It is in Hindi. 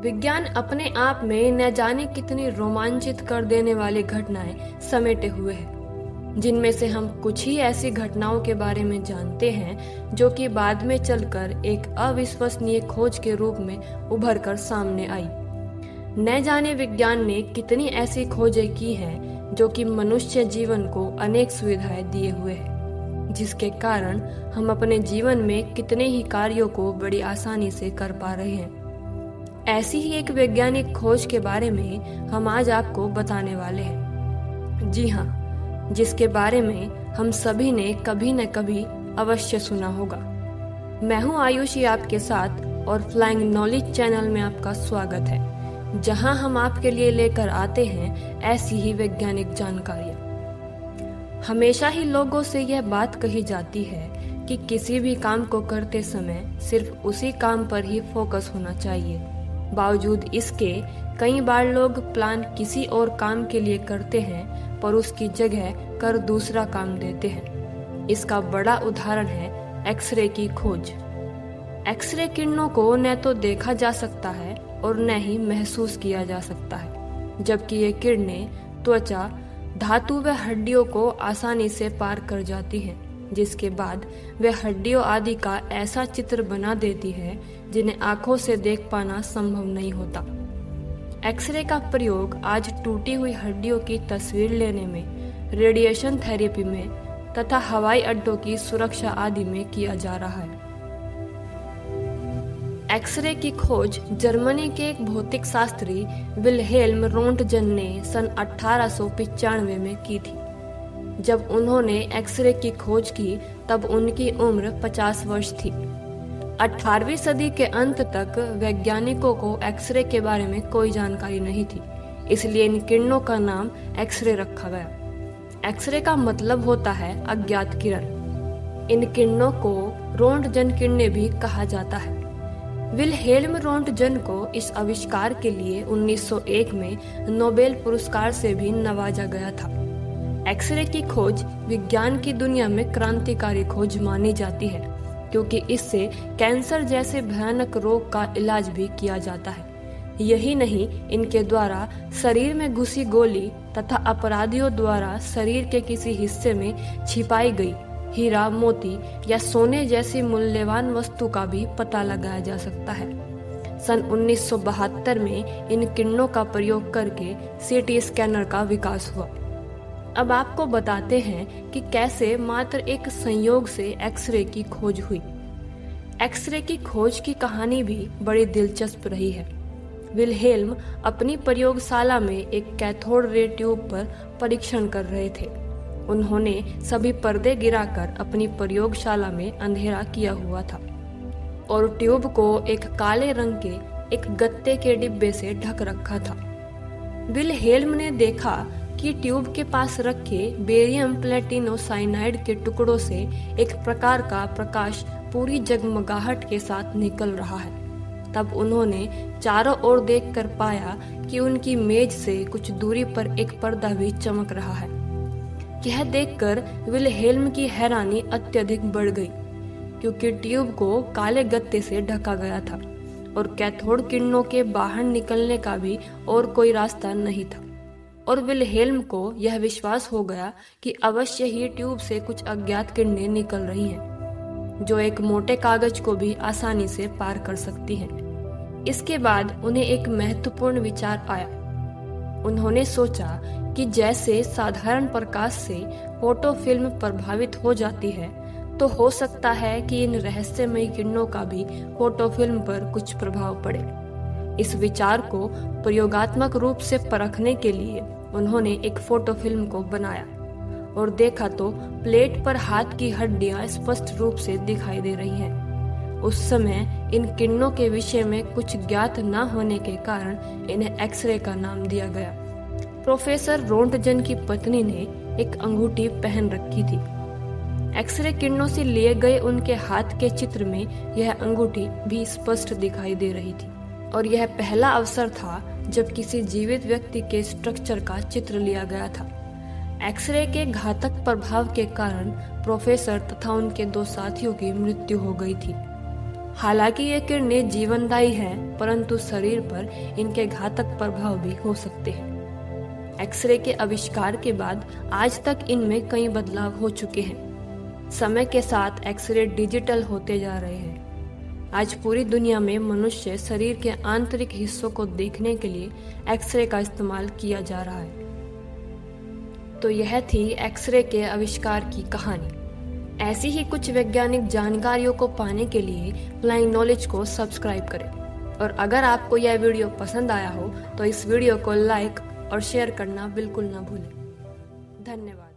विज्ञान अपने आप में न जाने कितनी रोमांचित कर देने वाली घटनाएं समेटे हुए है, जिनमें से हम कुछ ही ऐसी घटनाओं के बारे में जानते हैं जो कि बाद में चलकर एक अविश्वसनीय खोज के रूप में उभर कर सामने आई। न जाने विज्ञान ने कितनी ऐसी खोजें की हैं जो कि मनुष्य जीवन को अनेक सुविधाएं दिए हुए हैं, जिसके कारण हम अपने जीवन में कितने ही कार्यों को बड़ी आसानी से कर पा रहे हैं। ऐसी ही एक वैज्ञानिक खोज के बारे में हम आज आपको बताने वाले हैं। जी हाँ, जिसके बारे में हम सभी ने कभी न कभी अवश्य सुना होगा। मैं हूँ आयुषी आपके साथ और फ्लाइंग नॉलेज चैनल में आपका स्वागत है, जहां हम आपके लिए लेकर आते हैं ऐसी ही वैज्ञानिक जानकारियाँ। हमेशा ही लोगों से यह बात कही जाती है कि किसी भी काम को करते समय सिर्फ उसी काम पर ही फोकस होना चाहिए। बावजूद इसके कई बार लोग प्लान किसी और काम के लिए करते हैं पर उसकी जगह कर दूसरा काम देते हैं। इसका बड़ा उदाहरण है एक्सरे की खोज। एक्सरे किरणों को न तो देखा जा सकता है और न ही महसूस किया जा सकता है, जबकि ये किरणें त्वचा, धातु व हड्डियों को आसानी से पार कर जाती हैं, जिसके बाद वह हड्डियों आदि का ऐसा चित्र बना देती है जिन्हें आंखों से देख पाना संभव नहीं होता। एक्सरे का प्रयोग आज टूटी हुई हड्डियों की तस्वीर लेने में, रेडिएशन थेरेपी में तथा हवाई अड्डों की सुरक्षा आदि में किया जा रहा है। एक्सरे की खोज जर्मनी के एक भौतिक शास्त्री विल्हेल्म रोंटगन ने सन 1895 में की थी। जब उन्होंने एक्सरे की खोज की तब उनकी उम्र 50 वर्ष थी। 18वीं सदी के अंत तक वैज्ञानिकों को एक्सरे के बारे में कोई जानकारी नहीं थी, इसलिए इन किरणों का नाम एक्सरे रखा गया। एक्सरे का मतलब होता है अज्ञात किरण। इन किरणों को रोंटगन किरणें भी कहा जाता है। विल्हेल्म रोंटगन को इस आविष्कार के लिए 1901 में नोबेल पुरस्कार से भी नवाजा गया था। एक्सरे की खोज विज्ञान की दुनिया में क्रांतिकारी खोज मानी जाती है, क्योंकि इससे कैंसर जैसे भयानक रोग का इलाज भी किया जाता है। यही नहीं, इनके द्वारा शरीर में घुसी गोली तथा अपराधियों द्वारा शरीर के किसी हिस्से में छिपाई गई हीरा, मोती या सोने जैसी मूल्यवान वस्तु का भी पता लगाया जा सकता है। सन 1972 में इन किरणों का प्रयोग करके सीटी स्कैनर का विकास हुआ। अब आपको बताते हैं कि कैसे मात्र एक संयोग से एक्सरे की खोज हुई। एक्सरे की खोज की कहानी भी बड़ी दिलचस्प रही है। विल्हेल्म अपनी प्रयोगशाला में एक कैथोड रे ट्यूब पर परीक्षण कर रहे थे। उन्होंने सभी पर्दे गिराकर अपनी प्रयोगशाला में अंधेरा किया हुआ था और ट्यूब को एक काले रंग के एक गत्ते के डिब्बे से ढक रखा था। विल्हेल्म ने देखा कि ट्यूब के पास रखे बेरियम प्लेटिनो साइनाइड के टुकड़ों से एक प्रकार का प्रकाश पूरी जगमगाहट के साथ निकल रहा है। तब उन्होंने चारों ओर देखकर पाया कि उनकी मेज से कुछ दूरी पर एक पर्दा भी चमक रहा है। यह देखकर विल्हेल्म की हैरानी अत्यधिक बढ़ गई, क्योंकि ट्यूब को काले गत्ते से ढका गया था और कैथोड किरणों के बाहर निकलने का भी और कोई रास्ता नहीं था। और विल्हेल्म को यह विश्वास हो गया कि अवश्य ही ट्यूब से कुछ अज्ञात किरणें निकल रही हैं, जो एक मोटे कागज को भी आसानी से पार कर सकती हैं। इसके बाद उन्हें एक महत्वपूर्ण विचार आया। उन्होंने सोचा कि जैसे साधारण प्रकाश से फोटो फिल्म प्रभावित हो जाती है, तो हो सकता है कि इन रहस्यमयी किरणों का भी फोटो फिल्म पर कुछ प्रभाव पड़े। इस विचार को प्रयोगात्मक रूप से परखने के लिए उन्होंने एक फोटो फिल्म को बनाया और देखा तो प्लेट पर हाथ की हड्डियां स्पष्ट रूप से दिखाई दे रही हैं। उस समय इन किरणों के विषय में कुछ ज्ञात न होने के कारण इन्हें एक्सरे का नाम दिया गया। प्रोफेसर रोंटगन की पत्नी ने एक अंगूठी पहन रखी थी। एक्सरे किरणों से लिए गए उनके हाथ के चित्र में यह अंगूठी भी स्पष्ट दिखाई दे रही थी और यह पहला अवसर था जब किसी जीवित व्यक्ति के स्ट्रक्चर का चित्र लिया गया था। एक्सरे के घातक प्रभाव के कारण प्रोफेसर तथा उनके 2 साथियों की मृत्यु हो गई थी। हालांकि ये किरणें जीवनदायी है, परंतु शरीर पर इनके घातक प्रभाव भी हो सकते हैं। एक्सरे के आविष्कार के बाद आज तक इनमें कई बदलाव हो चुके हैं। समय के साथ एक्सरे डिजिटल होते जा रहे हैं। आज पूरी दुनिया में मनुष्य शरीर के आंतरिक हिस्सों को देखने के लिए एक्सरे का इस्तेमाल किया जा रहा है। तो यह थी एक्सरे के आविष्कार की कहानी। ऐसी ही कुछ वैज्ञानिक जानकारियों को पाने के लिए फ्लाइंग नॉलेज को सब्सक्राइब करें। और अगर आपको यह वीडियो पसंद आया हो तो इस वीडियो को लाइक और शेयर करना बिल्कुल ना भूलें। धन्यवाद।